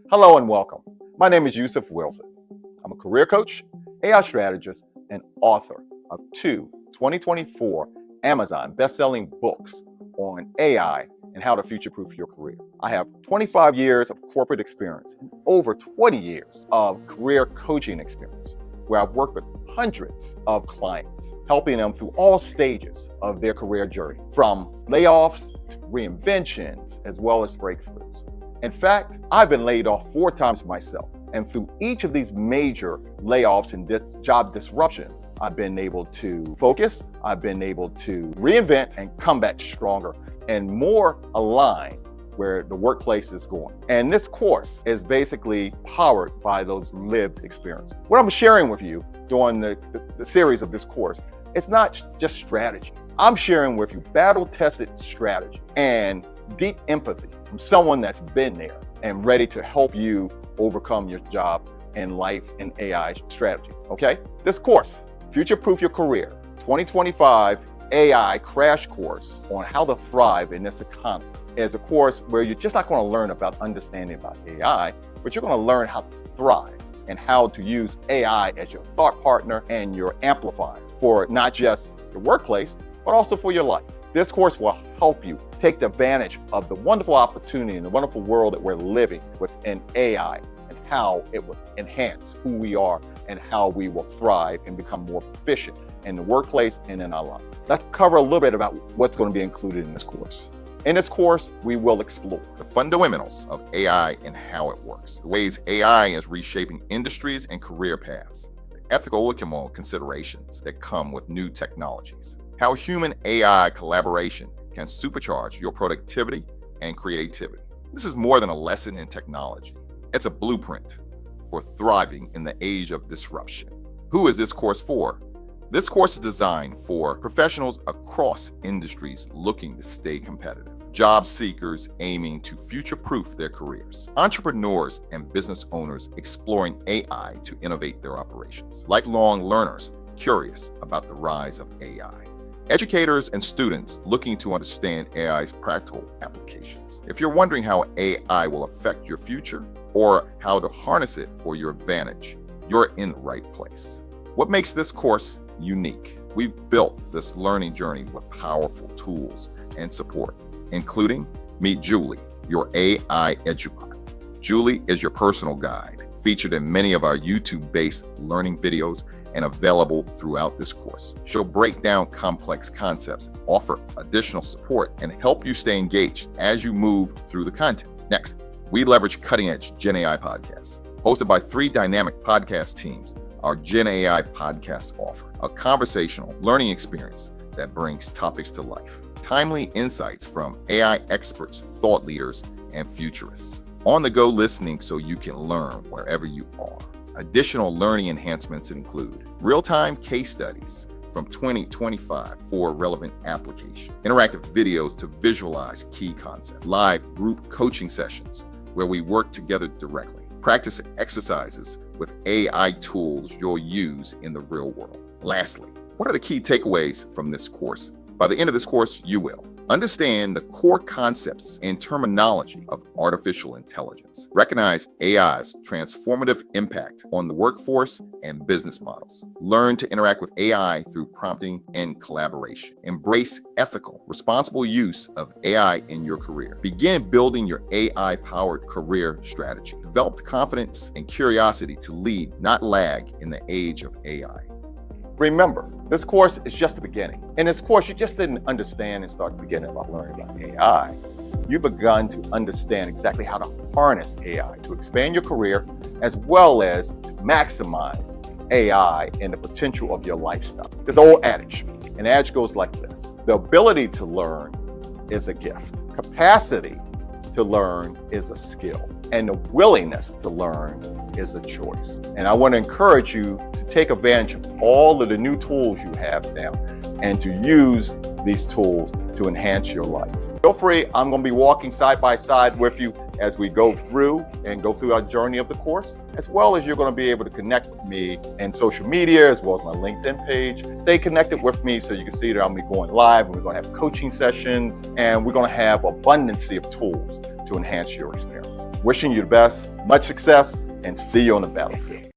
Hello and welcome. My name is YUSUF Wilson. I'm a career coach, AI strategist, and author of two 2024 Amazon best-selling books on AI and how to future-proof your career. I have 25 years of corporate experience and over 20 years of career coaching experience, where I've worked with hundreds of clients, helping them through all stages of their career journey, from layoffs to reinventions, as well as breakthroughs. In fact, I've been laid off 4 times myself. And through each of these major layoffs and job disruptions, I've been able to focus, I've been able to reinvent and come back stronger and more aligned where the workplace is going. And this course is basically powered by those lived experiences. What I'm sharing with you during the series of this course, it's not just strategy. I'm sharing with you battle-tested strategy and deep empathy from someone that's been there and ready to help you overcome your job and life and AI strategy, okay? This course, Future-Proof Your Career, 2025 AI Crash Course on how to thrive in this economy, is a course where you're just not going to learn about understanding about AI, but you're going to learn how to thrive and how to use AI as your thought partner and your amplifier for not just your workplace, but also for your life. This course will help you take advantage of the wonderful opportunity and the wonderful world that we're living within AI and how it will enhance who we are and how we will thrive and become more proficient in the workplace and in our life. Let's cover a little bit about what's going to be included in this course. In this course, we will explore the fundamentals of AI and how it works, the ways AI is reshaping industries and career paths, the ethical and moral considerations that come with new technologies, how human AI collaboration can supercharge your productivity and creativity. This is more than a lesson in technology. It's a blueprint for thriving in the age of disruption. Who is this course for? This course is designed for professionals across industries looking to stay competitive, job seekers aiming to future-proof their careers, entrepreneurs and business owners exploring AI to innovate their operations, lifelong learners curious about the rise of AI, educators and students looking to understand AI's practical applications. If you're wondering how AI will affect your future or how to harness it for your advantage, you're in the right place. What makes this course unique? We've built this learning journey with powerful tools and support, including Meet Julie, your AI EduBot. Julie is your personal guide, featured in many of our YouTube-based learning videos and available throughout this course. She'll break down complex concepts, offer additional support, and help you stay engaged as you move through the content. Next, we leverage cutting-edge Gen AI podcasts, hosted by 3 dynamic podcast teams. Our Gen AI podcasts offer a conversational learning experience that brings topics to life, timely insights from AI experts, thought leaders, and futurists. On-the-go listening so you can learn wherever you are. Additional learning enhancements include real-time case studies from 2025 for relevant application, interactive videos to visualize key concepts, live group coaching sessions where we work together directly, practice exercises with AI tools you'll use in the real world. Lastly, what are the key takeaways from this course? By the end of this course, you will understand the core concepts and terminology of artificial intelligence, recognize AI's transformative impact on the workforce and business models, learn to interact with AI through prompting and collaboration, embrace ethical, responsible use of AI in your career, begin building your AI-powered career strategy, develop confidence and curiosity to lead, not lag in the age of AI. Remember, this course is just the beginning. In this course, you just didn't understand and start beginning about learning about AI. You've begun to understand exactly how to harness AI to expand your career, as well as to maximize AI and the potential of your lifestyle. There's an old adage, and the adage goes like this: the ability to learn is a gift. Capacity to learn is a skill. And the willingness to learn is a choice. And I want to encourage you to take advantage of all of the new tools you have now and to use these tools to enhance your life. Feel free, I'm going to be walking side by side with you as we go through our journey of the course, as well as you're going to be able to connect with me in social media, as well as my LinkedIn page. Stay connected with me so you can see that I'm going to be going live, and we're going to have coaching sessions, and we're going to have abundance of tools to enhance your experience. Wishing you the best, much success, and see you on the battlefield.